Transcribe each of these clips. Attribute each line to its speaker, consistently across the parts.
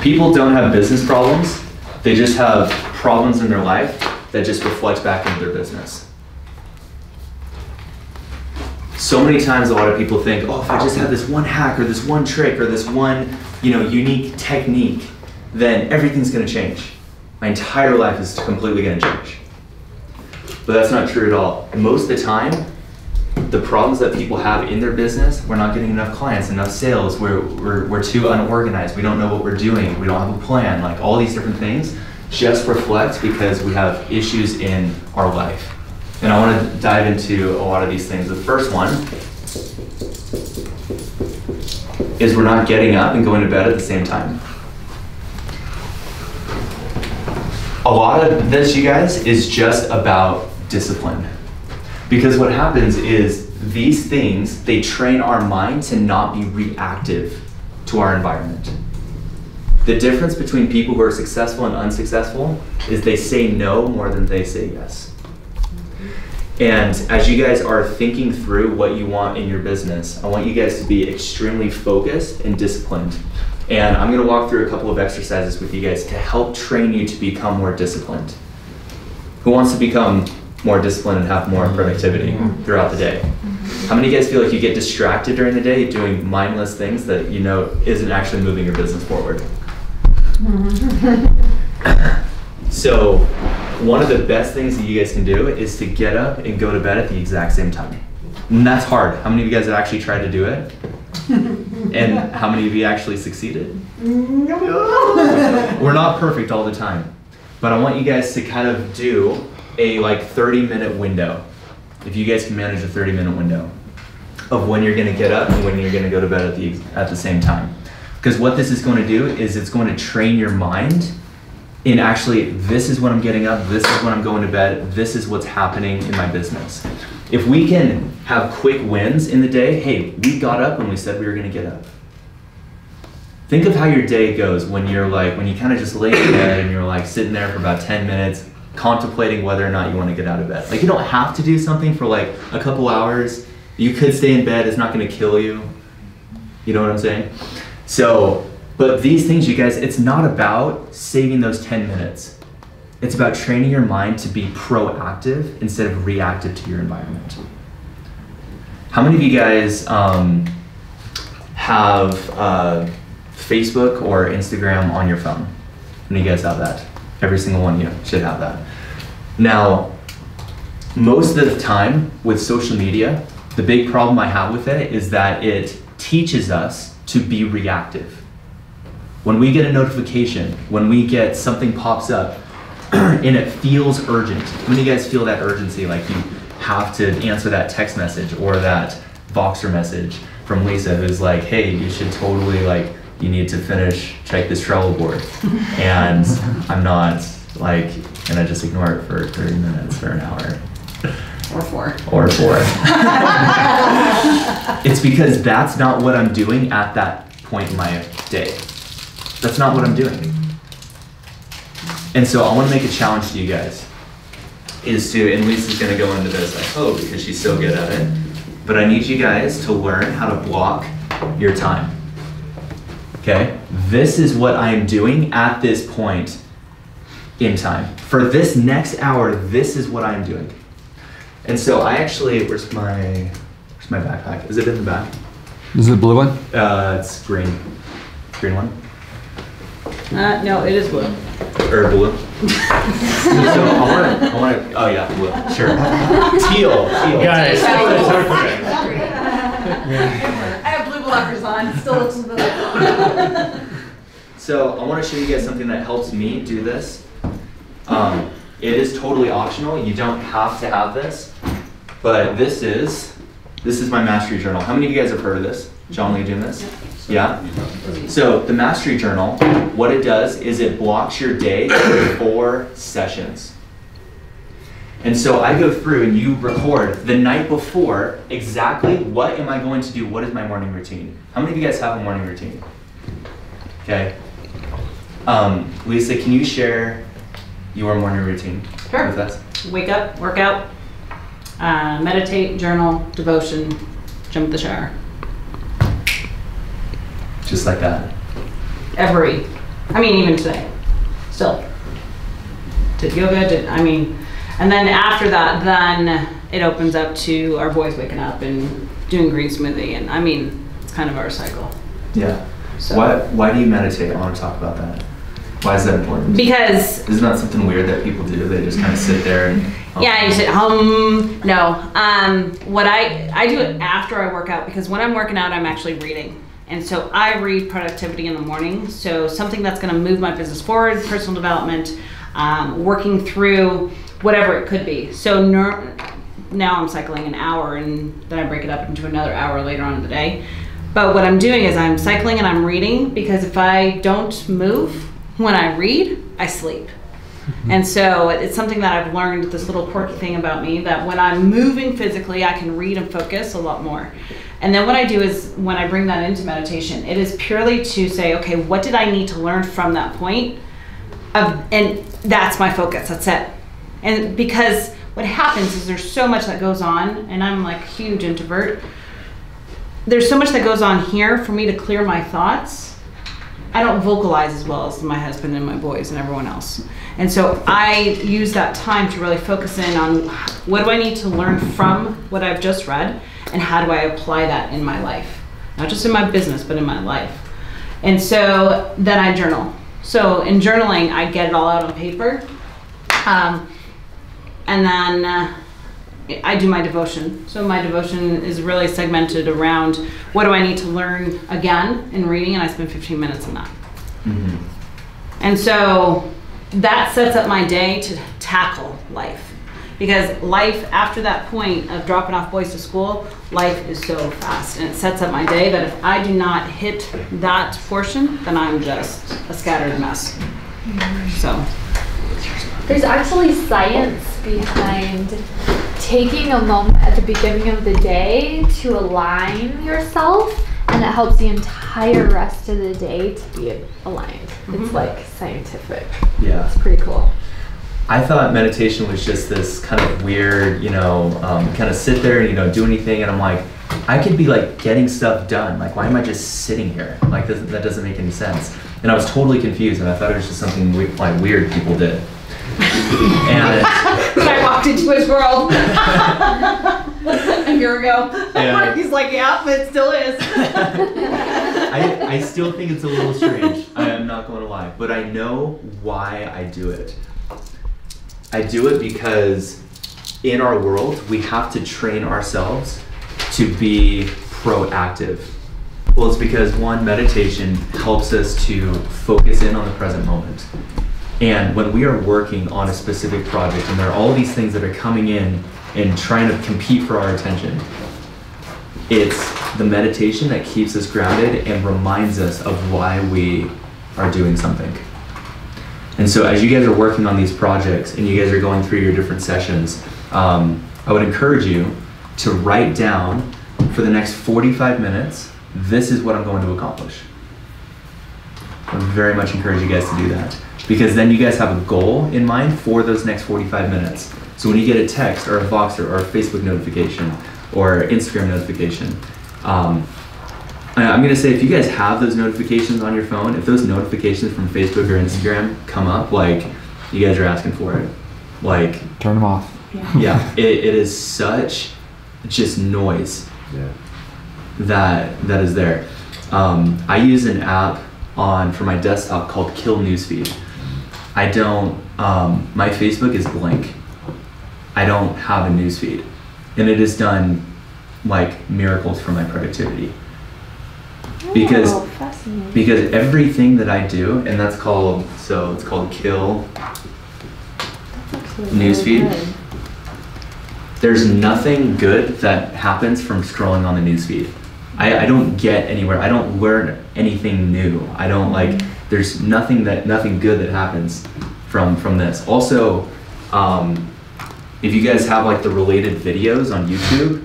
Speaker 1: People don't have business problems. They just have problems in their life that just reflect back into their business. So many times a lot of people think, oh, if I just have this one hack or this one trick or this one, unique technique, then everything's gonna change. My entire life is completely gonna change. But that's not true at all. Most of the time, the problems that people have in their business, we're not getting enough clients, enough sales, we're too unorganized, we don't know what we're doing, we don't have a plan, like all these different things just reflect because we have issues in our life. And I want to dive into a lot of these things. The first one is we're not getting up and going to bed at the same time. A lot of this, you guys, is just about discipline. Because what happens is these things, they train our mind to not be reactive to our environment. The difference between people who are successful and unsuccessful is they say no more than they say yes. And as you guys are thinking through what you want in your business, I want you guys to be extremely focused and disciplined. And I'm gonna walk through a couple of exercises with you guys to help train you to become more disciplined. Who wants to become more disciplined and have more productivity throughout the day? How many of you guys feel like you get distracted during the day doing mindless things that isn't actually moving your business forward? So one of the best things that you guys can do is to get up and go to bed at the exact same time. And that's hard. How many of you guys have actually tried to do it? And how many of you actually succeeded? We're not perfect all the time, but I want you guys to kind of do a 30-minute window. If you guys can manage a 30-minute window of when you're gonna get up and when you're gonna go to bed at the same time. Because what this is going to do is it's going to train your mind in actually, this is when I'm getting up, this is when I'm going to bed, this is what's happening in my business. If we can have quick wins in the day, hey, we got up when we said we were going to get up. Think of how your day goes when when you kind of just lay in bed and you're sitting there for about 10 minutes contemplating whether or not you want to get out of bed. You don't have to do something for a couple hours. You could stay in bed, it's not going to kill you. You know what I'm saying? So, but these things, you guys, it's not about saving those 10 minutes. It's about training your mind to be proactive instead of reactive to your environment. How many of you guys have Facebook or Instagram on your phone? How many of you guys have that? Every single one of you should have that. Now, most of the time with social media, the big problem I have with it is that it teaches us to be reactive. When we get a notification, when we get something pops up and it feels urgent, how many of you guys feel that urgency, like you have to answer that text message or that Voxer message from Lisa who's like, hey, you should totally you need to check this Trello board. And I'm not gonna just ignore it for 30 minutes or an hour. Or four. It's because that's not what I'm doing at that point in my day. That's not what I'm doing. And so I want to make a challenge to you guys, and Lisa's going to go into this, I hope, because she's so good at it, but I need you guys to learn how to block your time. Okay? This is what I am doing at this point in time. For this next hour, this is what I am doing. And so I actually, where's my backpack? Is it in the back?
Speaker 2: Is it the blue one?
Speaker 1: It's green. Green one?
Speaker 3: No, it is blue.
Speaker 1: Or blue? So I want to, oh yeah, blue, sure. Teal.
Speaker 4: Guys.
Speaker 3: I have blue blockers on, it still looks blue.
Speaker 1: So I want to show you guys something that helps me do this. It is totally optional. You don't have to have this, but this is my mastery journal. How many of you guys have heard of this? John Lee doing this? Yeah? So the mastery journal, what it does is it blocks your day for 4 sessions. And so I go through and you record the night before exactly what am I going to do, what is my morning routine. How many of you guys have a morning routine? Okay. Lisa, can you share your morning routine with us?
Speaker 3: Wake up, work out, meditate, journal, devotion, jump in the shower.
Speaker 1: Just like that.
Speaker 3: Every I mean, even today, still. Did yoga, and then after that, then it opens up to our boys waking up and doing green smoothie, and I mean, it's kind of our cycle.
Speaker 1: Yeah.
Speaker 3: So.
Speaker 1: Why do you meditate? I want to talk about that. Why is that important?
Speaker 3: Because
Speaker 1: isn't that something weird that people do? They just kind of sit there and
Speaker 3: yeah, you sit no. What I do it after I work out, because when I'm working out, I'm actually reading. And so I read productivity in the morning. So something that's going to move my business forward, personal development, working through whatever it could be. So now I'm cycling an hour, and then I break it up into another hour later on in the day. But what I'm doing is I'm cycling and I'm reading, because if I don't move when I read, I sleep. And so it's something that I've learned, this little quirky thing about me, that when I'm moving physically, I can read and focus a lot more. And then what I do is, when I bring that into meditation, it is purely to say, okay, what did I need to learn from that point? And that's my focus, that's it. And because what happens is there's so much that goes on, and I'm like a huge introvert. There's so much that goes on here for me to clear my thoughts. I don't vocalize as well as my husband and my boys and everyone else. And so I use that time to really focus in on what do I need to learn from what I've just read, and how do I apply that in my life? Not just in my business, but in my life. And so then I journal. So in journaling, I get it all out on paper. And then I do my devotion. So my devotion is really segmented around what do I need to learn again in reading, and I spend 15 minutes on that. Mm-hmm. And so that sets up my day to tackle life. Because life, after that point of dropping off boys to school, life is so fast, and it sets up my day that if I do not hit that portion, then I'm just a scattered mess. So
Speaker 2: there's actually science behind taking a moment at the beginning of the day to align yourself, and it helps the entire rest of the day to be aligned. Mm-hmm. It's like scientific.
Speaker 1: Yeah.
Speaker 2: It's pretty cool.
Speaker 1: I thought meditation was just this kind of weird, kind of sit there and do anything, and I'm like, I could be like getting stuff done. Like, why am I just sitting here? Like, that doesn't make any sense. And I was totally confused, and I thought it was just something weird people did. And
Speaker 3: I walked into his world a year ago. Yeah. He's like, yeah, it still is.
Speaker 1: I still think it's a little strange. I am not going to lie, but I know why I do it. I do it because in our world, we have to train ourselves to be proactive. Well, it's because one, meditation helps us to focus in on the present moment. And when we are working on a specific project, and there are all these things that are coming in and trying to compete for our attention, it's the meditation that keeps us grounded and reminds us of why we are doing something. And so as you guys are working on these projects and you guys are going through your different sessions, I would encourage you to write down for the next 45 minutes, this is what I'm going to accomplish. I would very much encourage you guys to do that, because then you guys have a goal in mind for those next 45 minutes. So when you get a text or a Voxer or a Facebook notification or Instagram notification, I'm gonna say, if you guys have those notifications on your phone, if those notifications from Facebook or Instagram come up, like, you guys are asking for it. Like,
Speaker 4: turn them off.
Speaker 1: Yeah, it is such just noise.
Speaker 4: Yeah.
Speaker 1: That is there. I use an app for my desktop called Kill Newsfeed. I don't, my Facebook is blank. I don't have a newsfeed. And it has done like miracles for my productivity. Because everything that I do, and it's called Kill Newsfeed. Really, there's nothing good that happens from scrolling on the newsfeed. I don't get anywhere. I don't learn anything new. I don't there's nothing good that happens from this. Also, if you guys have like the related videos on YouTube,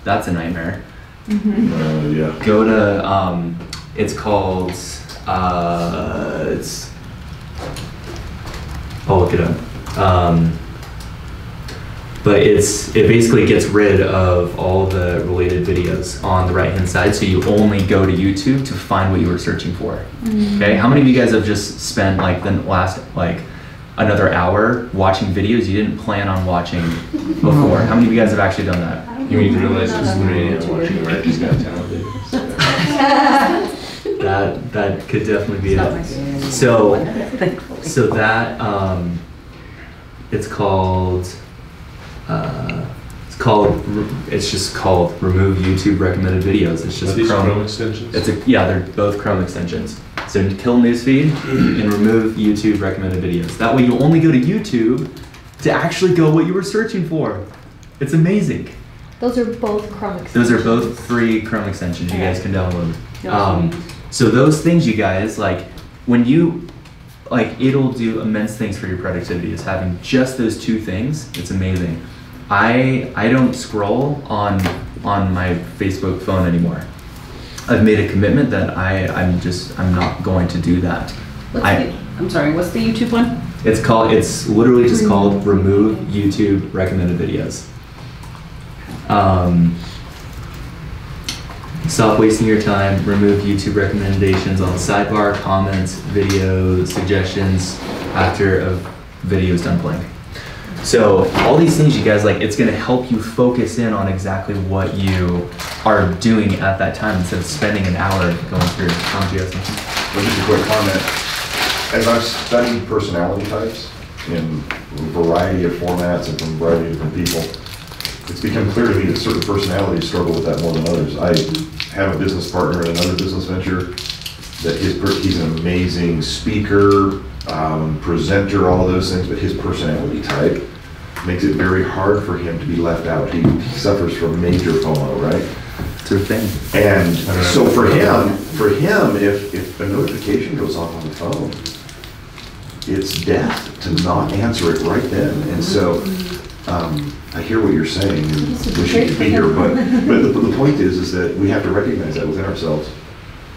Speaker 1: that's a nightmare. Mm-hmm. Yeah. Go to, it's called, I'll look it up. but it basically gets rid of all the related videos on the right hand side, so you only go to YouTube to find what you were searching for. Okay, how many of you guys have just spent like the last another hour watching videos you didn't plan on watching before? How many of you guys have actually done that?
Speaker 4: You need to realize it's literally watching America's Got Talent videos.
Speaker 1: That could definitely be it. So that it's just called Remove YouTube Recommended Videos. It's just
Speaker 4: Are these Chrome extensions?
Speaker 1: They're both Chrome extensions. So kill Newsfeed and remove YouTube Recommended Videos. That way you only go to YouTube to actually go what you were searching for. It's amazing.
Speaker 2: Those are both Chrome extensions.
Speaker 1: Those are both free Chrome extensions you guys can download. So those things, you guys, when you, it'll do immense things for your productivity. Is having just those two things. It's amazing. I don't scroll on my Facebook phone anymore. I've made a commitment that I'm not going to do that.
Speaker 3: I'm sorry, what's the YouTube one?
Speaker 1: It's literally just called Remove YouTube Recommended Videos. Stop wasting your time. Remove YouTube recommendations on the sidebar, comments, video suggestions after a video is done playing. So all these things, you guys, it's going to help you focus in on exactly what you are doing at that time instead of spending an hour going through.
Speaker 5: Well, just a quick comment. As I've studied personality types in a variety of formats and from a variety of different people, it's become clear to me that certain personalities struggle with that more than others. I have a business partner in another business venture that he's an amazing speaker, presenter, all of those things, but his personality type makes it very hard for him to be left out. He suffers from major FOMO, right?
Speaker 1: It's a thing.
Speaker 5: And so for him, if a notification goes off on the phone, it's death to not answer it right then. And so I hear what you're saying, and wish you could be here, but the point is that we have to recognize that within ourselves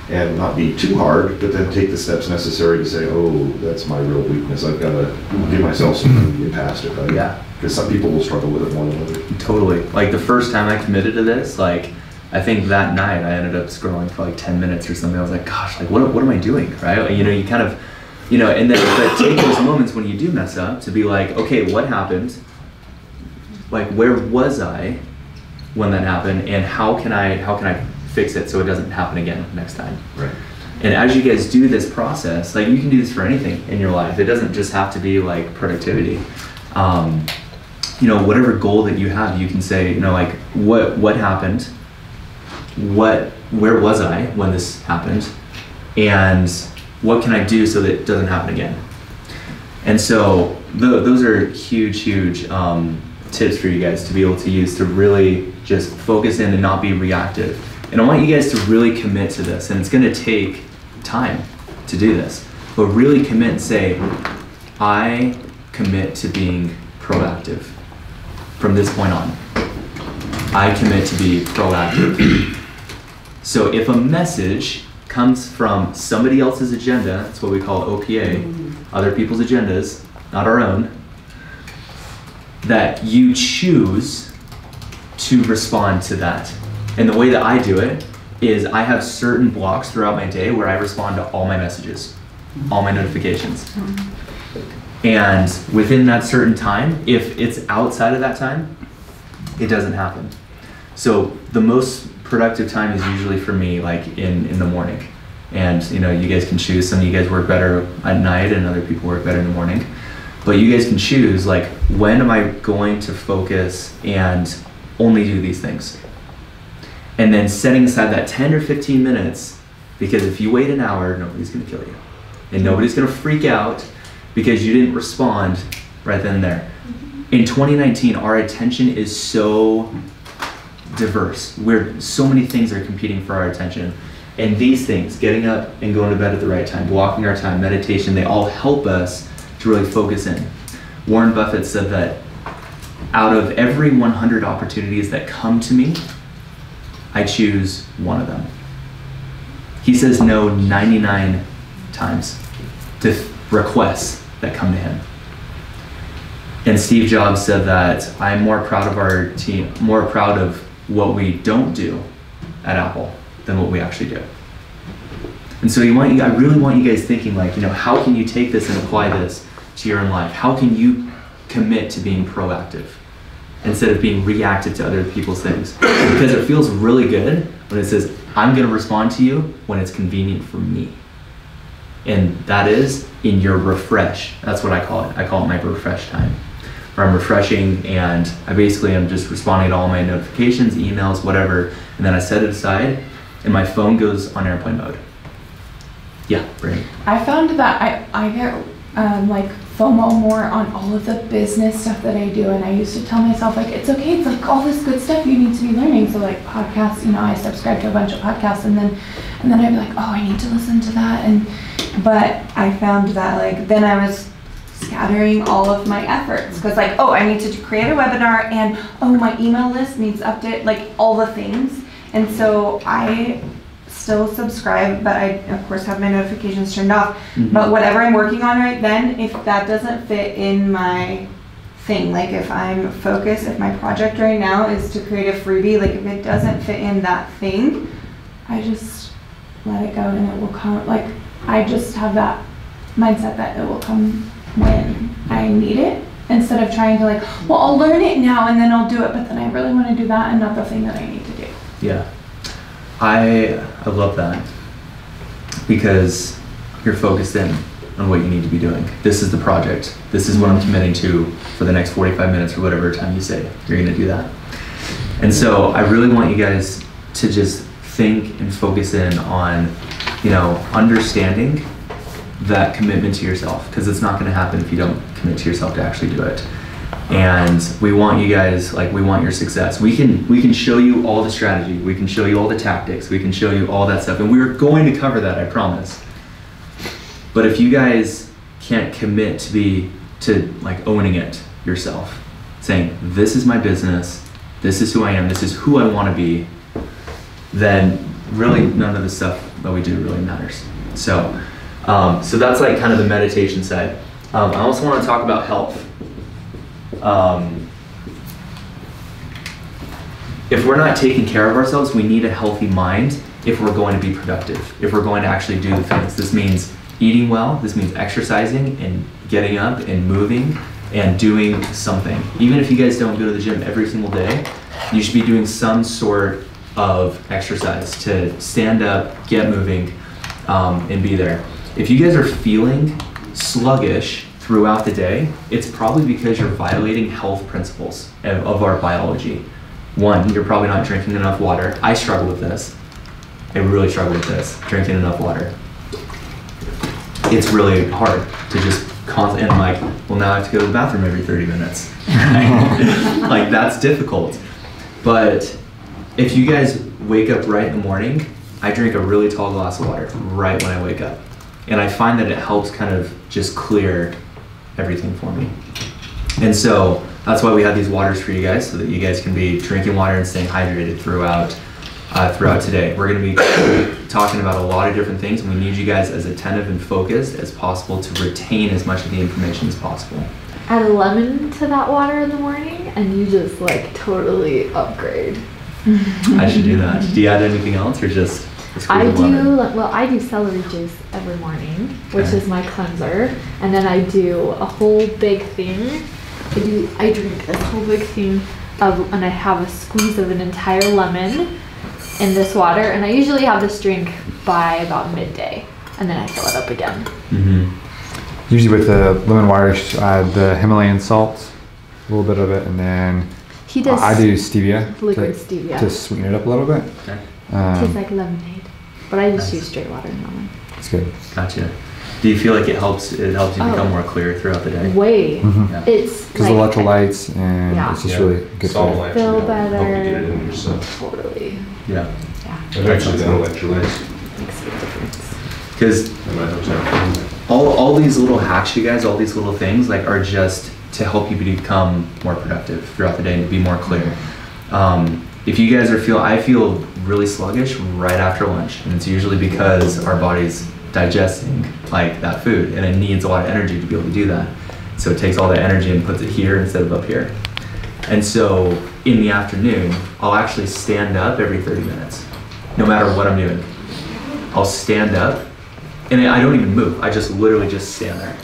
Speaker 5: and not be too hard, but then take the steps necessary to say, oh, that's my real weakness. I've got to give myself some time to get past it, right?
Speaker 1: Yeah.
Speaker 5: Because some people will struggle with it more than others.
Speaker 1: Totally. The first time I committed to this, I think that night I ended up scrolling for 10 minutes or something. I was like, gosh, what am I doing, right? You kind of, and then take those moments when you do mess up to be okay, what happened? Where was I when that happened, and how can I fix it so it doesn't happen again next time?
Speaker 5: Right.
Speaker 1: And as you guys do this process, you can do this for anything in your life. It doesn't just have to be productivity. Whatever goal that you have, you can say, what happened? Where was I when this happened? And what can I do so that it doesn't happen again? And so those are huge tips for you guys to be able to use to really just focus in and not be reactive. And I want you guys to really commit to this, and it's going to take time to do this, but really commit and say, I commit to being proactive from this point on. I commit to be proactive. So if a message comes from somebody else's agenda, that's what we call OPA, other people's agendas, not our own, that you choose to respond to that. And the way that I do it is I have certain blocks throughout my day where I respond to all my messages, all my notifications. And within that certain time, if it's outside of that time, it doesn't happen. So the most productive time is usually for me in the morning. And you guys can choose. Some of you guys work better at night and other people work better in the morning. But you guys can choose when am I going to focus and only do these things? And then setting aside that 10 or 15 minutes, because if you wait an hour, nobody's gonna kill you. And nobody's gonna freak out because you didn't respond right then and there. In 2019, our attention is so diverse. So many things are competing for our attention. And these things, getting up and going to bed at the right time, blocking our time, meditation, they all help us to really focus in. Warren Buffett said that out of every 100 opportunities that come to me, I choose one of them. He says no 99 times to requests that come to him. And Steve Jobs said that I'm more proud of our team, more proud of what we don't do at Apple than what we actually do. And so I really want you guys thinking like, how can you take this and apply this to your own life? How can you commit to being proactive instead of being reactive to other people's things? Because it feels really good when it says, I'm going to respond to you when it's convenient for me. And that is in your refresh. That's what I call it. I call it my refresh time. Where I'm refreshing and I basically am just responding to all my notifications, emails, whatever, and then I set it aside and my phone goes on airplane mode. Yeah, Brittany.
Speaker 6: I found that I get like FOMO more on all of the business stuff that I do, and I used to tell myself like it's okay, it's like all this good stuff you need to be learning. So like podcasts, I subscribe to a bunch of podcasts, and then I'd be like, oh, I need to listen to that, but I found that like then I was scattering all of my efforts because like, oh, I need to create a webinar, and oh, my email list needs update, like all the things. And so I still subscribe, but I of course have my notifications turned off.
Speaker 1: Mm-hmm.
Speaker 6: But whatever I'm working on right then, if that doesn't fit in my thing, like if I'm focused, if my project right now is to create a freebie, like if it doesn't fit in that thing, I just let it go and it will come. Like I just have that mindset that it will come when I need it, instead of trying to like, well, I'll learn it now and then I'll do it, but then I really want to do that and not the thing that I need to do.
Speaker 1: Yeah. I love that because you're focused in on what you need to be doing. This is the project. This is what I'm committing to for the next 45 minutes or whatever time you say you're going to do that. And so I really want you guys to just think and focus in on, understanding that commitment to yourself, because it's not going to happen if you don't commit to yourself to actually do it. And we want you guys, we want your success. We can show you all the strategy. We can show you all the tactics. We can show you all that stuff. And we're going to cover that, I promise. But if you guys can't commit to owning it yourself, saying, this is my business, this is who I am, this is who I want to be, then really none of the stuff that we do really matters. So that's kind of the meditation side. I also want to talk about health. If we're not taking care of ourselves, we need a healthy mind if we're going to be productive, if we're going to actually do the things. This means eating well, this means exercising and getting up and moving and doing something. Even if you guys don't go to the gym every single day, you should be doing some sort of exercise to stand up, get moving, and be there. If you guys are feeling sluggish throughout the day, it's probably because you're violating health principles of our biology. One, you're probably not drinking enough water. I struggle with this. I really struggle with this, drinking enough water. It's really hard to just constantly, and well, now I have to go to the bathroom every 30 minutes. That's difficult. But if you guys wake up right in the morning, I drink a really tall glass of water right when I wake up. And I find that it helps kind of just clear everything for me. And so that's why we have these waters for you guys, so that you guys can be drinking water and staying hydrated throughout today. We're going to be talking about a lot of different things, and we need you guys as attentive and focused as possible to retain as much of the information as possible.
Speaker 2: Add a lemon to that water in the morning and you just totally upgrade.
Speaker 1: I should do that. Do you add anything else or just
Speaker 2: I do celery juice every morning, which is my cleanser, and then I do a whole big thing. I drink this whole big thing and I have a squeeze of an entire lemon in this water, and I usually have this drink by about midday, and then I fill it up again.
Speaker 7: Mm-hmm. Usually with the lemon water, I add the Himalayan salt, a little bit of it, and then I do stevia,
Speaker 2: liquid stevia,
Speaker 7: to sweeten it up a little bit.
Speaker 1: Okay.
Speaker 2: Tastes like lemonade, but I just use straight water normally.
Speaker 7: It's good.
Speaker 1: Gotcha. Do you feel like it helps you become more clear throughout the day?
Speaker 2: Way.
Speaker 7: Mm-hmm.
Speaker 1: Yeah.
Speaker 2: It's
Speaker 7: because electrolytes, and it's just really good for you.
Speaker 2: Feel better.
Speaker 4: Help you get it in yourself.
Speaker 2: Totally.
Speaker 1: Yeah.
Speaker 4: I've actually done electrolytes.
Speaker 2: Makes a big difference.
Speaker 1: Because all these little hacks, you guys, all these little things, are just to help you become more productive throughout the day and to be more clear. If you guys I feel really sluggish right after lunch, and it's usually because our body's digesting that food, and it needs a lot of energy to be able to do that. So it takes all that energy and puts it here instead of up here. And so in the afternoon, I'll actually stand up every 30 minutes, no matter what I'm doing. I'll stand up, and I don't even move. I just literally just stand there.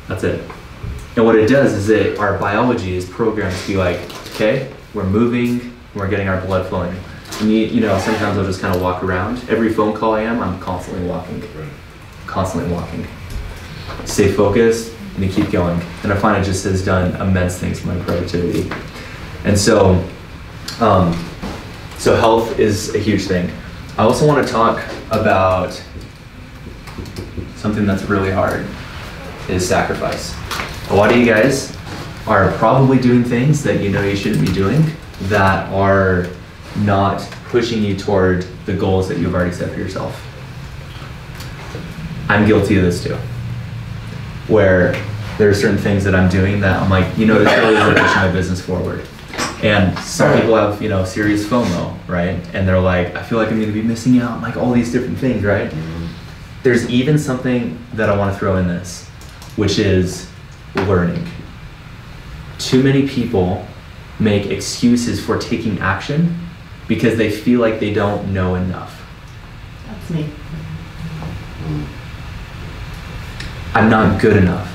Speaker 1: That's it. And what it does is our biology is programmed to be like, okay, we're moving, we're getting our blood flowing. And you know, sometimes I'll just kind of walk around. Every phone call I'm constantly walking. Constantly walking. Stay focused, and you keep going. And I find it just has done immense things for my productivity. And so, so health is a huge thing. I also want to talk about something that's really hard, is sacrifice. A lot of you guys are probably doing things that you know you shouldn't be doing that are not pushing you toward the goals that you've already set for yourself. I'm guilty of this too, where there are certain things that I'm doing that I'm like, you know, this really isn't pushing my business forward. And some people have, you know, serious FOMO, right? And they're like, I feel like I'm going to be missing out on like all these different things, right? There's even something that I want to throw in this, which is learning. Too many people make excuses for taking action because they feel like they don't know enough.
Speaker 3: That's me.
Speaker 1: I'm not good enough.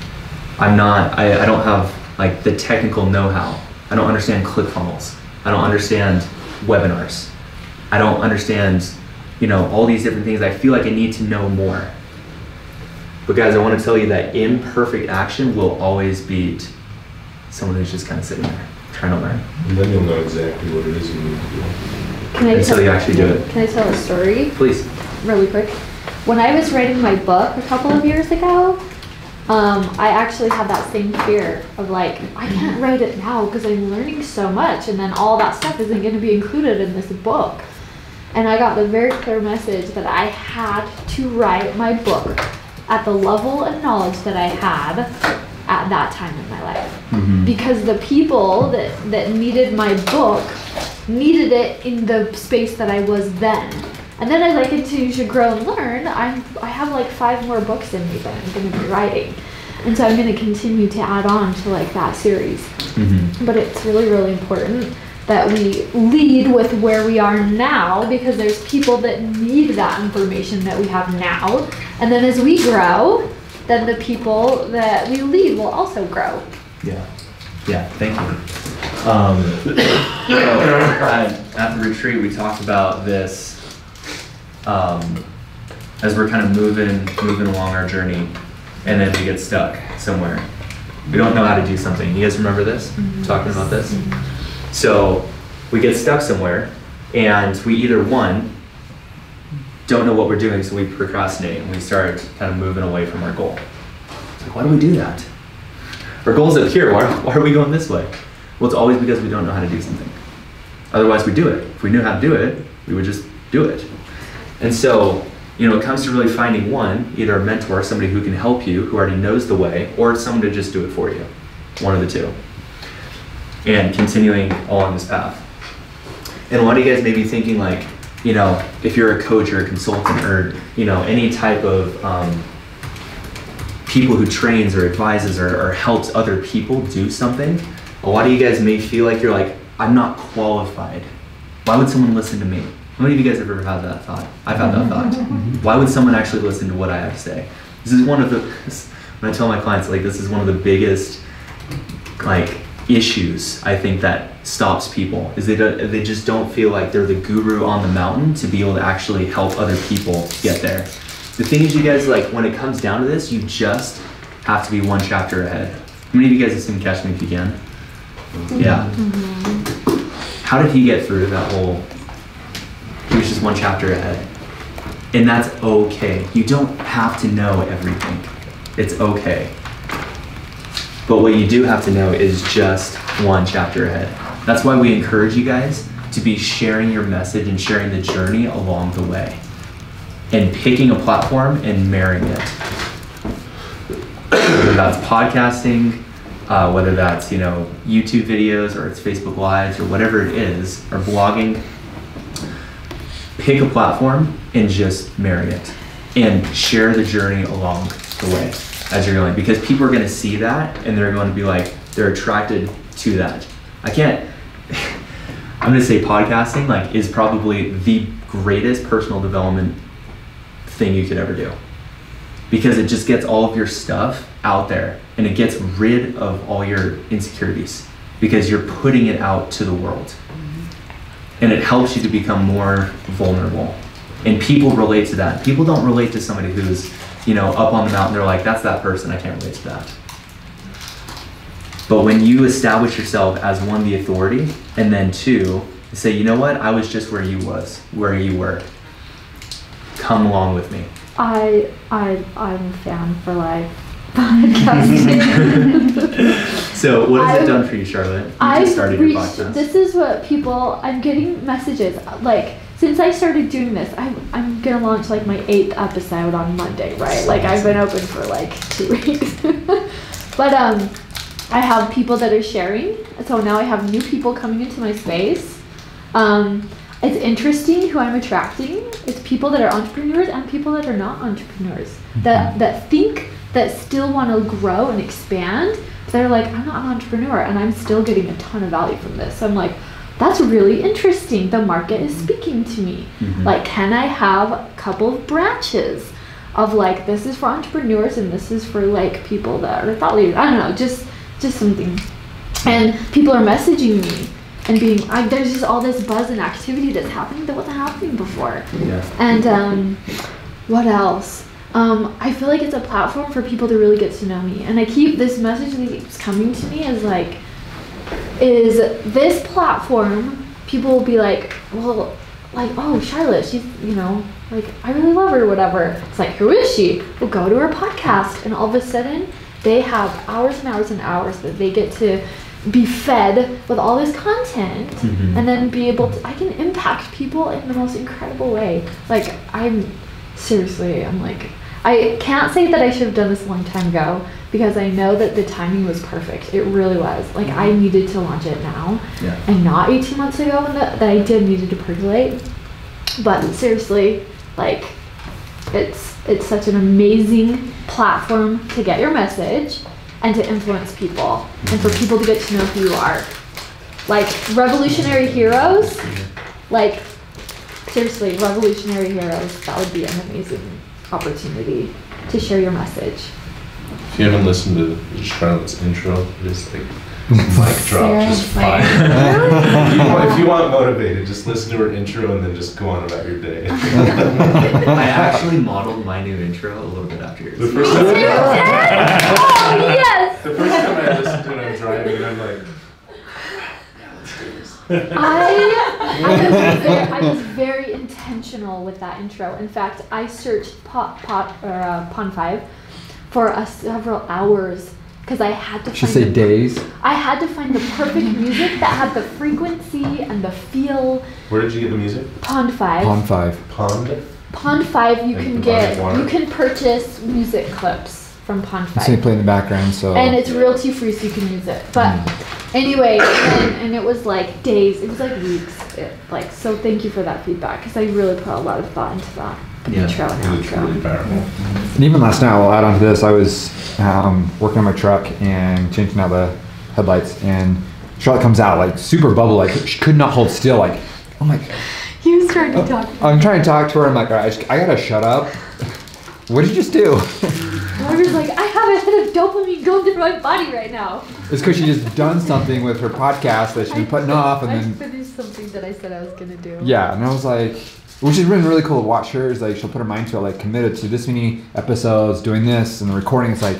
Speaker 1: I don't have like the technical know-how. I don't understand ClickFunnels. I don't understand webinars. I don't understand, you know, all these different things. I feel like I need to know more. But guys, I want to tell you that imperfect action will always beat someone who's just kind of sitting there trying to learn.
Speaker 4: And then you'll know exactly what it is you need to do.
Speaker 1: Until you actually do it.
Speaker 2: Can I tell a story?
Speaker 1: Please.
Speaker 2: Really quick. When I was writing my book a couple of years ago, I actually had that same fear of like, I can't write it now because I'm learning so much, and then all that stuff isn't going to be included in this book. And I got the very clear message that I had to write my book at the level of knowledge that I had at that time in my life. Mm-hmm. Because the people that needed my book needed it in the space that I was then. And then as I continue to grow and learn, I have like 5 more books in me that I'm going to be writing. And so I'm going to continue to add on to like that series. Mm-hmm. But it's really, really important that we lead with where we are now, because there's people that need that information that we have now. And then as we grow, then the people that we lead will also grow.
Speaker 1: Yeah. Yeah, thank you. At the retreat, we talked about this as we're kind of moving along our journey, and then we get stuck somewhere. We don't know how to do something. You guys remember this? Mm-hmm. Talking about this? Mm-hmm. So we get stuck somewhere, and we either, one, don't know what we're doing, so we procrastinate, and we start kind of moving away from our goal. It's like, why do we do that? Our goal's up here. Why are we going this way? Well, it's always because we don't know how to do something. Otherwise, we do it. If we knew how to do it, we would just do it. And so, you know, it comes to really finding one, either a mentor, somebody who can help you, who already knows the way, or someone to just do it for you. One of the two. And continuing along this path. And a lot of you guys may be thinking like, you know, if you're a coach or a consultant or, you know, any type of people who trains or advises or helps other people do something, a lot of you guys may feel like you're like, I'm not qualified. Why would someone listen to me? How many of you guys have ever had that thought? I've had that thought. Mm-hmm. Why would someone actually listen to what I have to say? This is one of the, when I tell my clients, like, this is one of the biggest, like, issues I think that stops people, is they just don't feel like they're the guru on the mountain to be able to actually help other people get there. The thing is, you guys, like, when it comes down to this, you just have to be one chapter ahead. How many of you guys have seen Catch Me If You Can? Mm-hmm. Yeah. Mm-hmm. How did he get through that whole, he was just one chapter ahead. And that's okay. You don't have to know everything. It's okay. But what you do have to know is just one chapter ahead. That's why we encourage you guys to be sharing your message and sharing the journey along the way. And picking a platform and marrying it. Whether that's podcasting, whether that's, you know, YouTube videos, or it's Facebook Lives, or whatever it is, or blogging. Pick a platform and just marry it. And share the journey along the way. as you're going, because people are going to see that and they're going to be like, they're attracted to that. I'm going to say podcasting like is probably the greatest personal development thing you could ever do, because it just gets all of your stuff out there and it gets rid of all your insecurities because you're putting it out to the world, and it helps you to become more vulnerable. And people relate to that. People don't relate to somebody who's, you know, up on the mountain. They're like, that's that person, I can't relate to that. But when you establish yourself as one, the authority, and then two, say, you know what, I was just where you were. Come along with me.
Speaker 2: I'm a fan for life. Podcasting.
Speaker 1: So what has it done for you, Charlotte? You just started your podcast.
Speaker 2: This is what I'm getting messages, like, since I started doing this, I'm gonna launch like my 8th episode on Monday, right? Like I've been open for like 2 weeks. But I have people that are sharing, so now I have new people coming into my space. It's interesting who I'm attracting. It's people that are entrepreneurs and people that are not entrepreneurs, that think, that still want to grow and expand. They're like, I'm not an entrepreneur and I'm still getting a ton of value from this. So I'm like, that's really interesting. The market is speaking to me. Like, can I have a couple of branches of like, this is for entrepreneurs and this is for like people that are thought leaders. I don't know, just something. And people are messaging me and being, there's just all this buzz and activity that's happening that wasn't happening before. Yeah. And what else? I feel like it's a platform for people to really get to know me. And this message that keeps coming to me is like, is this platform, people will be like, well, like, oh, Charlotte, she's, you know, like, I really love her or whatever. It's like, who is she? We'll go to her podcast. And all of a sudden, they have hours and hours and hours that they get to be fed with all this content and then be able to, I can impact people in the most incredible way. Like, I'm like, I can't say that I should have done this a long time ago because I know that the timing was perfect. It really was. Like, I needed to launch it now and not 18 months ago when that I needed to percolate. But seriously, like, it's such an amazing platform to get your message and to influence people and for people to get to know who you are. Like, revolutionary heroes, like, seriously, revolutionary heroes, that would be an amazing opportunity to share your message.
Speaker 4: If you haven't listened to Charlotte's intro, just like mic drop, just fire. If you want motivated, just listen to her intro and then just go on about your day.
Speaker 1: I actually modeled my new intro a little bit after yours.
Speaker 4: The first time
Speaker 2: Oh, yes!
Speaker 4: The first time I listened to it, I'm driving and I'm like,
Speaker 2: I was very intentional with that intro. In fact, I searched Pond5 for several hours because I had to.
Speaker 7: Should say days.
Speaker 2: I had to find the perfect music that had the frequency and the feel.
Speaker 4: where did you get the music?
Speaker 2: Pond5.
Speaker 7: Pond5.
Speaker 2: Pond5, you can purchase music clips from Pond5.
Speaker 7: So you play in the background, so.
Speaker 2: And it's royalty free, so you can use it. But anyway, and it was like days, it was like weeks. So thank you for that feedback, because I really put a lot of thought into that. Intro and outro.
Speaker 4: Really powerful.
Speaker 7: And even last night, I'll add on to this, I was working on my truck and changing out the headlights, and Charlotte comes out like super bubble, like she could not hold still, like, I'm like.
Speaker 2: You started to talk.
Speaker 7: I'm trying to talk to her, I'm like, all right, I gotta shut up. What did you just do?
Speaker 2: Margaret's like, I have a hit of dopamine going through my body right now.
Speaker 7: It's because she just done something with her podcast that she's been putting off, and
Speaker 2: I
Speaker 7: then
Speaker 2: finished something that I said I was gonna do.
Speaker 7: yeah, and I was like, which has been really cool to watch her. Is like she'll put her mind to it, like committed to this many episodes, doing this, and the recording. It's like,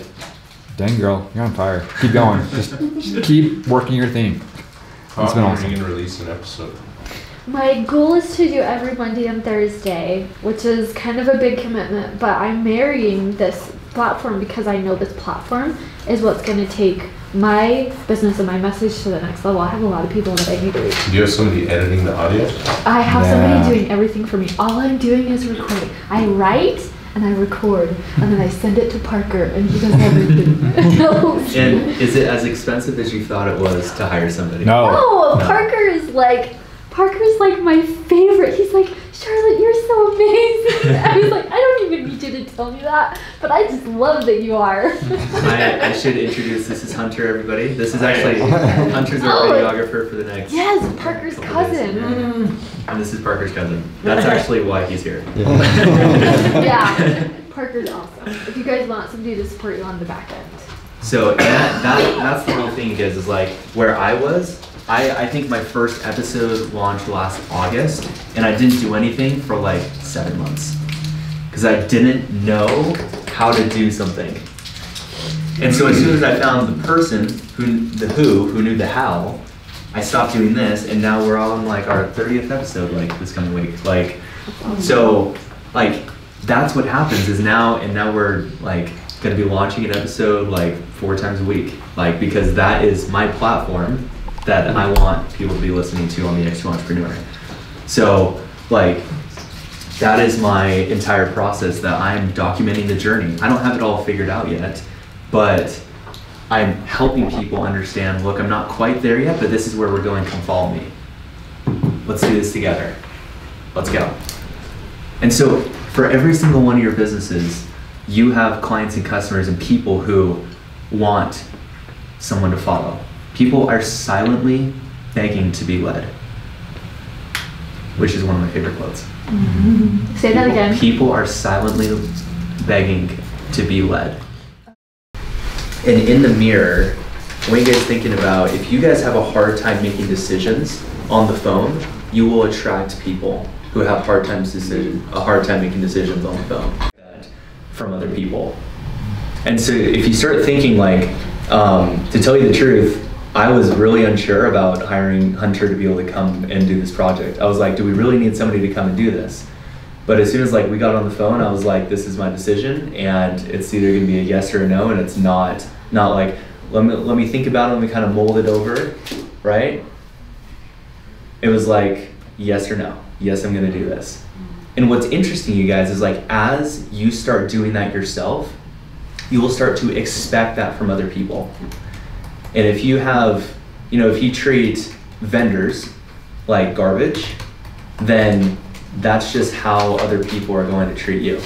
Speaker 7: dang girl, you're on fire. Keep going. Just keep working your thing.
Speaker 4: How
Speaker 7: It's been
Speaker 4: often are
Speaker 7: awesome.
Speaker 4: you going to release an episode?
Speaker 2: My goal is to do every Monday and Thursday, which is kind of a big commitment, but I'm marrying this platform because I know this platform is what's going to take my business and my message to the next level. I have a lot of people that I need to reach.
Speaker 4: Do you have somebody editing the audio?
Speaker 2: I have
Speaker 7: Yeah.
Speaker 2: somebody doing everything for me. All I'm doing is recording. I write and I record, and then I send it to Parker, and he does everything.
Speaker 1: And is it as expensive as you thought it was to hire somebody?
Speaker 7: No.
Speaker 2: No,
Speaker 1: No.
Speaker 2: Parker's like my favorite. He's like, Charlotte, you're so amazing. I was like, I don't even need you to tell me that, but I just love that you are.
Speaker 1: I should introduce, this is Hunter, everybody. This is actually, Hunter's our videographer for the next.
Speaker 2: Yes, Parker's cousin.
Speaker 1: And this is Parker's cousin. That's actually why he's here.
Speaker 2: Yeah, Parker's awesome. If you guys want somebody to support you on the back end.
Speaker 1: So that's the whole thing, guys, is like where I was. I think my first episode launched last August, and I didn't do anything for like 7 months because I didn't know how to do something. And so as soon as I found the person who knew the how, I stopped doing this, and now we're on like our 30th episode like this coming week. Like, so like that's what happens is now we're like gonna be launching an episode like 4 times a week, like because that is my platform that I want people to be listening to on the X2 Entrepreneur. So like that is my entire process that I'm documenting the journey. I don't have it all figured out yet, but I'm helping people understand, look, I'm not quite there yet, but this is where we're going, come follow me. Let's do this together. Let's go. And so for every single one of your businesses, you have clients and customers and people who want someone to follow. People are silently begging to be led, which is one of my favorite quotes.
Speaker 2: Say that again.
Speaker 1: People are silently begging to be led. And in the mirror, what are you guys thinking about? If you guys have a hard time making decisions on the phone, you will attract people who have a hard time making decisions on the phone from other people. And so if you start thinking like, to tell you the truth, I was really unsure about hiring Hunter to be able to come and do this project. I was like, do we really need somebody to come and do this? But as soon as like we got on the phone, I was like, this is my decision, and it's either gonna be a yes or a no, and it's not like, let me think about it, let me kind of mold it over, right? It was like, yes or no. Yes, I'm gonna do this. And what's interesting, you guys, is like as you start doing that yourself, you will start to expect that from other people. And if you have, if you treat vendors like garbage, then that's just how other people are going to treat you.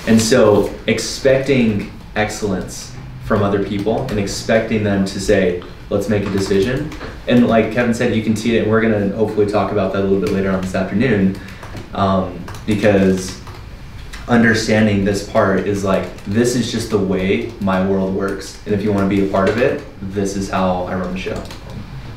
Speaker 1: And so expecting excellence from other people and expecting them to say, let's make a decision. And like Kevin said, you can see it, and we're gonna hopefully talk about that a little bit later on this afternoon, because understanding this part is like, this is just the way my world works. And if you want to be a part of it, this is how I run the show.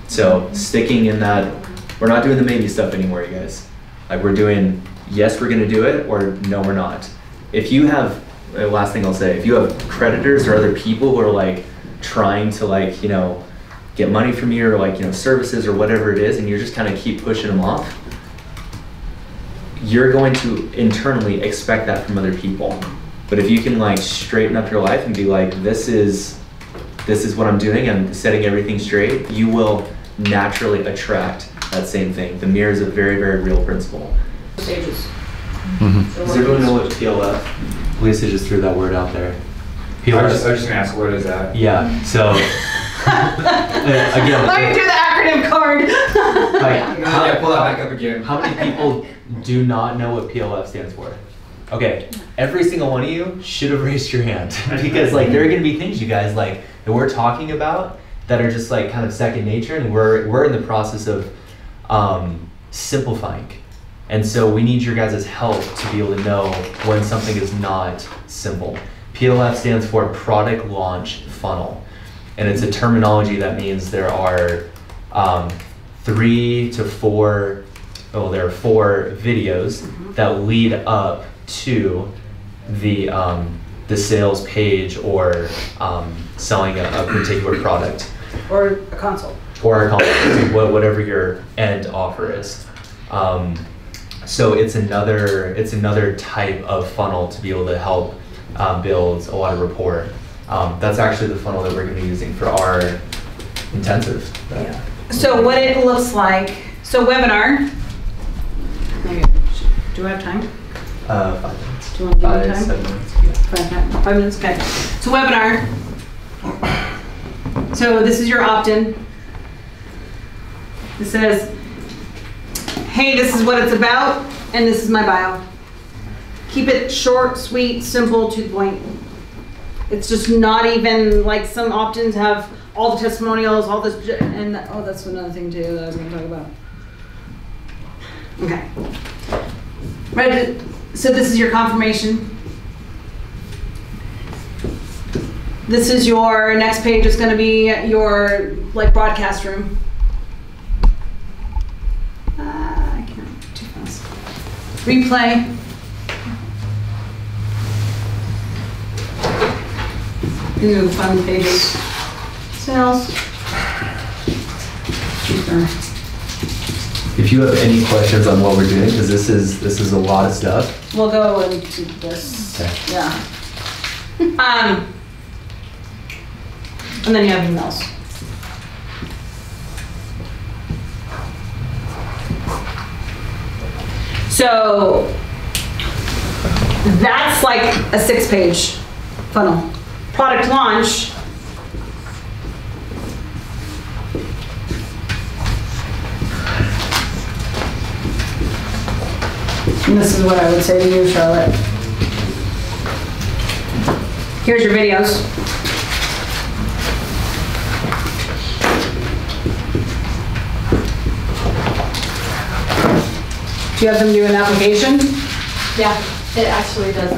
Speaker 1: So sticking in that, we're not doing the maybe stuff anymore, you guys. Like we're doing, yes, we're going to do it, or no, we're not. If you have, last thing I'll say, if you have creditors or other people who are like trying to like, get money from you or like, services or whatever it is, and you just kind of keep pushing them off, you're going to internally expect that from other people. But if you can like straighten up your life and be like, this is what I'm doing, I'm setting everything straight, you will naturally attract that same thing. The mirror is a very, very real principle.
Speaker 3: Stages.
Speaker 1: Does everyone know what PLF? Lisa just threw that word out there.
Speaker 7: I was just gonna ask, what is that?
Speaker 1: Yeah, so again,
Speaker 3: Let me do the acronym card.
Speaker 7: Yeah, pull that back up again.
Speaker 1: How many people do not know what PLF stands for? Okay, every single one of you should have raised your hand because like there are gonna be things, you guys, like that we're talking about that are just like kind of second nature, and we're in the process of simplifying. And so we need your guys' help to be able to know when something is not simple. PLF stands for Product Launch Funnel. And it's a terminology that means there are 3 to 4, there are 4 videos that lead up to the sales page or selling a particular product.
Speaker 3: Or a consult.
Speaker 1: Or a consult, whatever your end offer is. So it's another type of funnel to be able to help build a lot of rapport. That's actually the funnel that we're going to be using for our intensive.
Speaker 3: Yeah. So what it looks like, so webinar, maybe, do I have time?
Speaker 1: 5 minutes.
Speaker 3: Do you want to give me time?
Speaker 1: 7 minutes. Yeah.
Speaker 3: 5 minutes, okay. So webinar, so this is your opt-in. It says, hey, this is what it's about, and this is my bio. Keep it short, sweet, simple, to the point. It's just not even like some opt-ins have all the testimonials, all this, and oh, that's another thing too that I was going to talk about. Okay. Right. So this is your confirmation. This is your next page. Is going to be your like broadcast room. I can't too fast. Replay. These are the fun pages. Sales.
Speaker 1: If you have any questions on what we're doing, because this is a lot of stuff.
Speaker 3: We'll go into this.
Speaker 1: Okay.
Speaker 3: Yeah. And then you have emails. So that's like a 6-page funnel. Product launch. And this is what I would say to you, Charlotte. Here's your videos. Do you have them do an application?
Speaker 2: Yeah, it actually does.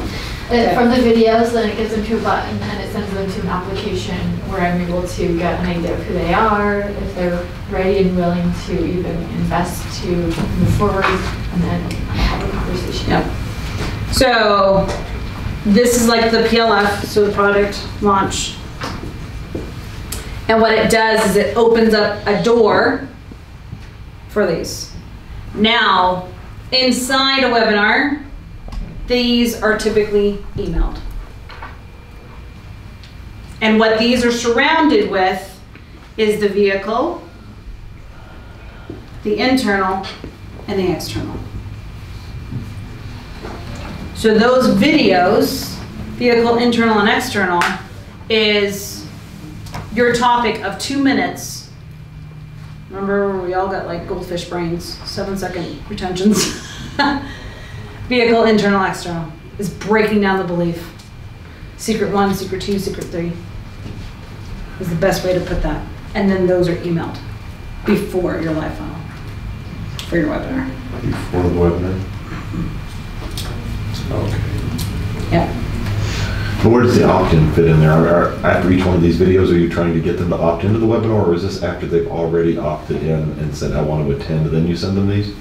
Speaker 3: Okay.
Speaker 2: From the videos, then it gives them to a button and it sends them to an application where I'm able to get an idea of who they are, if they're ready and willing to even invest to move forward, and then have a conversation.
Speaker 3: Yep. So this is like the PLF, so the product launch. And what it does is it opens up a door for these. Now, inside a webinar, these are typically emailed. And what these are surrounded with is the vehicle, the internal, and the external. So those videos, vehicle, internal, and external, is your topic of 2 minutes. Remember, we all got like goldfish brains, 7-second retentions. Vehicle, internal, external is breaking down the belief. Secret 1, secret 2, secret 3 is the best way to put that. And then those are emailed before your live funnel for your webinar.
Speaker 5: Before the webinar?
Speaker 4: Okay.
Speaker 3: Yeah.
Speaker 5: But where does the opt-in fit in there? After each one of these videos, are you trying to get them to opt into the webinar, or is this after they've already opted in and said, I want to attend, and then you send them these?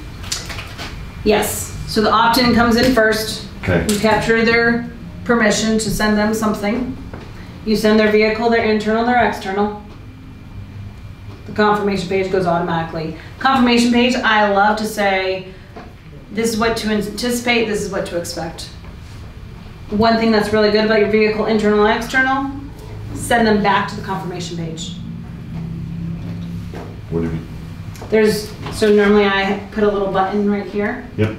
Speaker 3: Yes. So the opt-in comes in first.
Speaker 5: Okay.
Speaker 3: You capture their permission to send them something. You send their vehicle, their internal, their external. The confirmation page goes automatically. Confirmation page, I love to say, this is what to anticipate, this is what to expect. One thing that's really good about your vehicle, internal and external, send them back to the confirmation page.
Speaker 5: What do you mean?
Speaker 3: So normally I put a little button right here.
Speaker 5: Yep.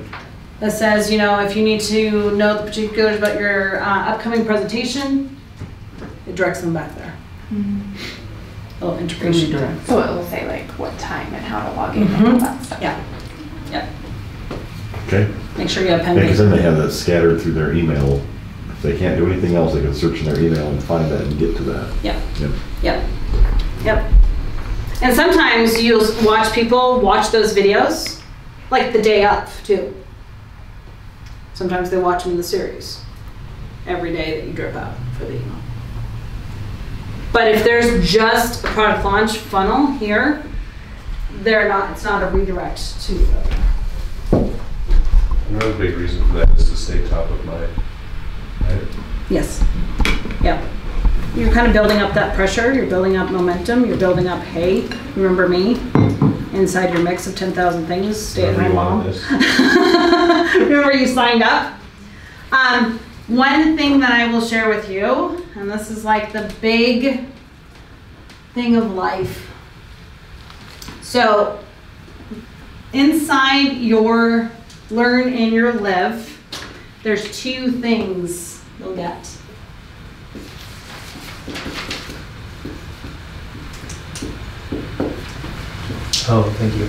Speaker 3: That says, you know, if you need to know the particulars about your upcoming presentation, it directs them back there. A little integration.
Speaker 6: So it will say like what time and how to log in and all that stuff.
Speaker 3: Yeah. Yep.
Speaker 5: Okay.
Speaker 3: Make sure you have pen
Speaker 5: Because
Speaker 3: paper.
Speaker 5: then they have that scattered through their email. If they can't do anything else, they can search in their email and find that and get to that.
Speaker 3: Yep.
Speaker 5: Yep.
Speaker 3: Yep. Yep. And sometimes you'll watch people watch those videos like the day of too. Sometimes they watch them in the series every day that you drip out for the email. But if there's just a product launch funnel here, it's not a redirect to
Speaker 4: Another big reason for that is to stay top of mind. Right?
Speaker 3: Yes. Yep. You're kind of building up that pressure, you're building up momentum, you're building up, hey, remember me? Inside your mix of 10,000 things, stay at home mom. Remember you signed up? One thing that I will share with you, and this is like the big thing of life. So inside your learn and your live, there's 2 things you'll get.
Speaker 1: Oh, thank you.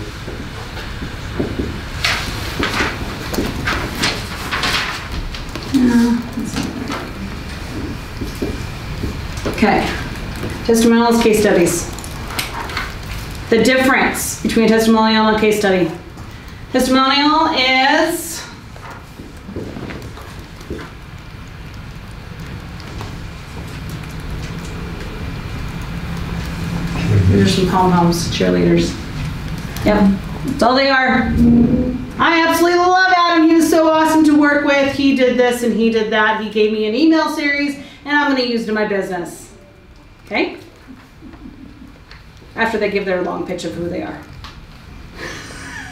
Speaker 3: Okay. Testimonials, case studies. The difference between a testimonial and a case study. Testimonial is these are some pom-poms, cheerleaders. Yep, that's all they are. I absolutely love Adam. He was so awesome to work with. He did this and he did that. He gave me an email series and I'm going to use it in my business. Okay? After they give their long pitch of who they are.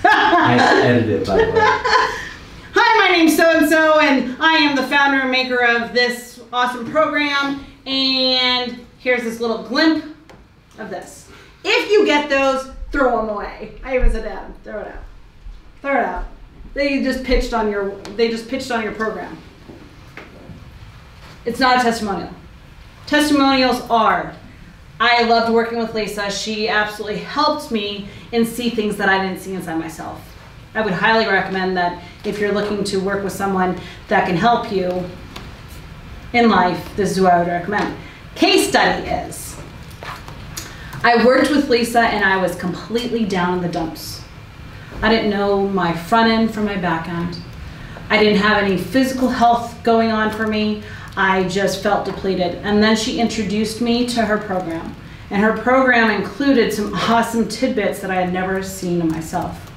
Speaker 1: I edited it, by the way.
Speaker 3: Hi, my name's so-and-so, and I am the founder and maker of this awesome program, and here's this little glimpse of this. If you get those, throw them away. I even said to Adam, throw it out. Throw it out. They just pitched on your program. It's not a testimonial. Testimonials are, I loved working with Lisa. She absolutely helped me and see things that I didn't see inside myself. I would highly recommend that if you're looking to work with someone that can help you in life, this is what I would recommend. Case study is, I worked with Lisa and I was completely down in the dumps. I didn't know my front end from my back end. I didn't have any physical health going on for me. I just felt depleted. And then she introduced me to her program. And her program included some awesome tidbits that I had never seen in myself.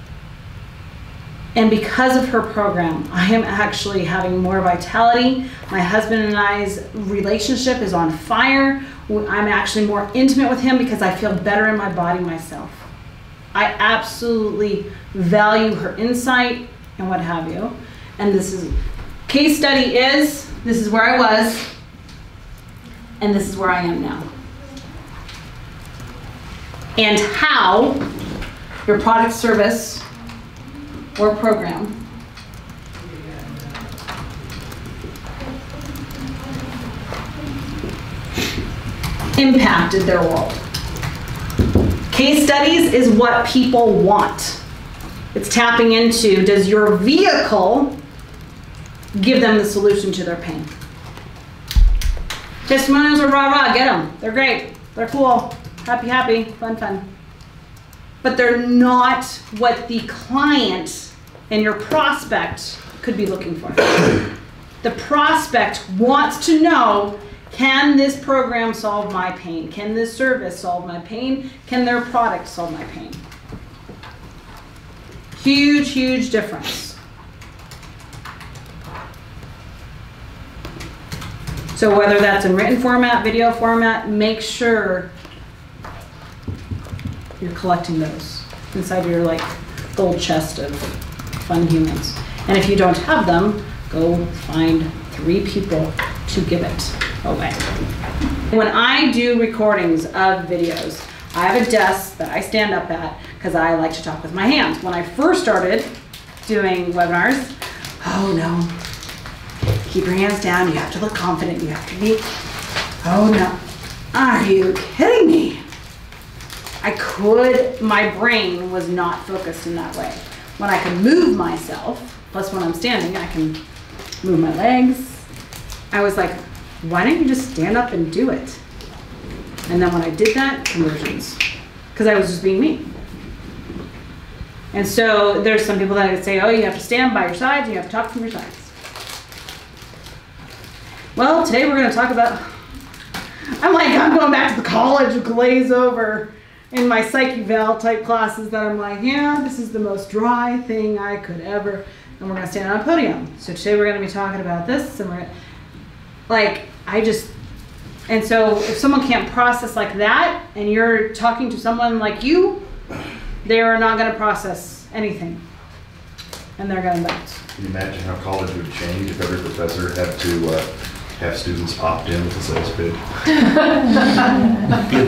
Speaker 3: And because of her program, I am actually having more vitality. My husband and I's relationship is on fire. I'm actually more intimate with him because I feel better in my body myself. I absolutely value her insight and what have you. And this is, case study is, this is where I was, and this is where I am now. And how your product, service, or program impacted their world. Case studies is what people want. It's tapping into, does your vehicle give them the solution to their pain? Testimonials are rah-rah, get them. They're great, they're cool, happy, happy, fun, fun. But they're not what the client and your prospect could be looking for. The prospect wants to know, can this program solve my pain? Can this service solve my pain? Can their product solve my pain? Huge, huge difference. So whether that's in written format, video format, make sure you're collecting those inside your like gold chest of fun humans. And if you don't have them, go find 3 people to give it away. When I do recordings of videos, I have a desk that I stand up at because I like to talk with my hands. When I first started doing webinars, oh no, keep your hands down, you have to look confident, you have to be, oh no, are you kidding me? My brain was not focused in that way. When I can move myself, plus when I'm standing, I can move my legs. I was like, why don't you just stand up and do it? And then when I did that, conversions. Because I was just being me. And so there's some people that would say, oh, you have to stand by your sides, you have to talk from your sides. Well, today we're going to talk about, I'm going back to the college glaze over in my psych eval type classes that I'm like, yeah, this is the most dry thing I could ever, and we're going to stand on a podium. So today we're going to be talking about this, and we're going to, like, and so if someone can't process like that, and you're talking to someone like you, they are not going to process anything, and they're going to bounce.
Speaker 5: Can you imagine how college would change if every professor had to have students opt in with a sales pitch?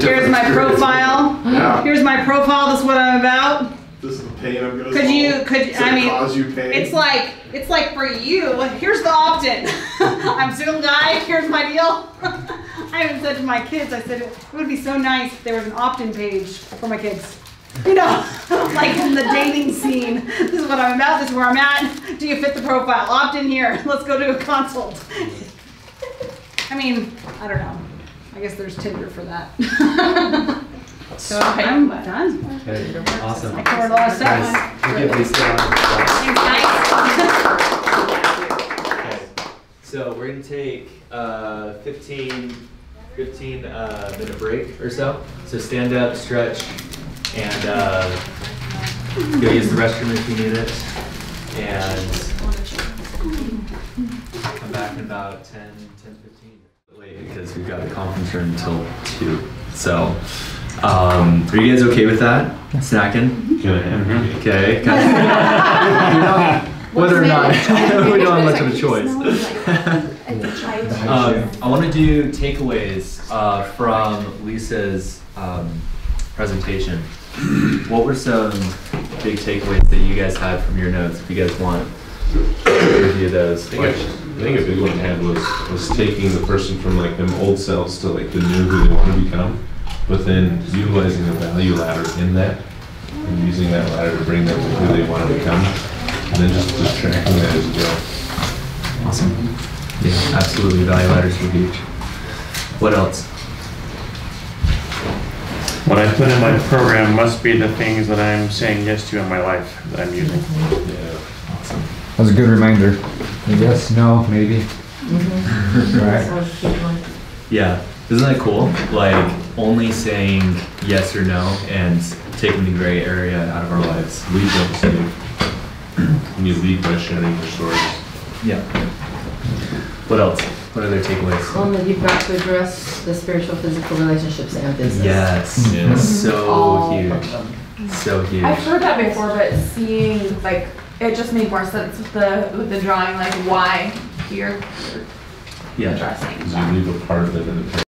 Speaker 3: Here's my profile.
Speaker 5: Yeah.
Speaker 3: Here's my profile. This is what I'm about.
Speaker 5: This is the pain I'm gonna
Speaker 3: Cause
Speaker 5: you pain?
Speaker 3: it's like for you, here's the opt-in. I'm a single guy, here's my deal. I even said to my kids, I said, it would be so nice if there was an opt-in page for my kids. You know, like in the dating scene. This is what I'm about, this is where I'm at. Do you fit the profile? Opt in here. Let's go do a consult. I mean, I don't know. I guess there's Tinder for that. So I'm done.
Speaker 1: Okay, awesome.
Speaker 3: I covered a lot of stuff.
Speaker 1: Guys, we'll give Lisa a round of applause.
Speaker 3: Thanks,
Speaker 1: Okay, so we're gonna take 15 minute break or so. So stand up, stretch, and go use the restroom if you need it. And come back in about 10:15. Late because we've got a conference room until 2. So, are you guys okay with that? Snacking? Okay. Whether or not we don't have much of a choice. I want to do takeaways from Lisa's presentation. What were some big takeaways that you guys had from your notes? If you guys want to review those.
Speaker 4: I think a big one I had was taking the person from like them old selves to like the new who they want to become, but then utilizing the value ladder in that and using that ladder to bring them to who they want to become, and then just tracking that as you go.
Speaker 1: Awesome. Yeah, absolutely. Value ladders are huge. What else?
Speaker 8: What I put in my program must be the things that I'm saying yes to in my life that I'm using.
Speaker 4: Yeah.
Speaker 1: Awesome.
Speaker 7: That was a good reminder. Yes, no, maybe. Right.
Speaker 1: Yeah. Isn't that cool? Like only saying yes or no and taking the gray area out of our lives.
Speaker 4: Lead don't save. When you lead by sharing your stories.
Speaker 1: Yeah. What else? What other takeaways?
Speaker 9: Well, that you've got to address the spiritual, physical relationships and business.
Speaker 1: Yes.
Speaker 4: Yes.
Speaker 1: So
Speaker 9: All
Speaker 1: huge.
Speaker 9: of them.
Speaker 1: So huge.
Speaker 6: I've heard that before, but seeing like it just made more sense with the drawing, like why you're
Speaker 1: Yeah.
Speaker 6: addressing
Speaker 4: Because
Speaker 6: that.
Speaker 4: you leave a part of it in the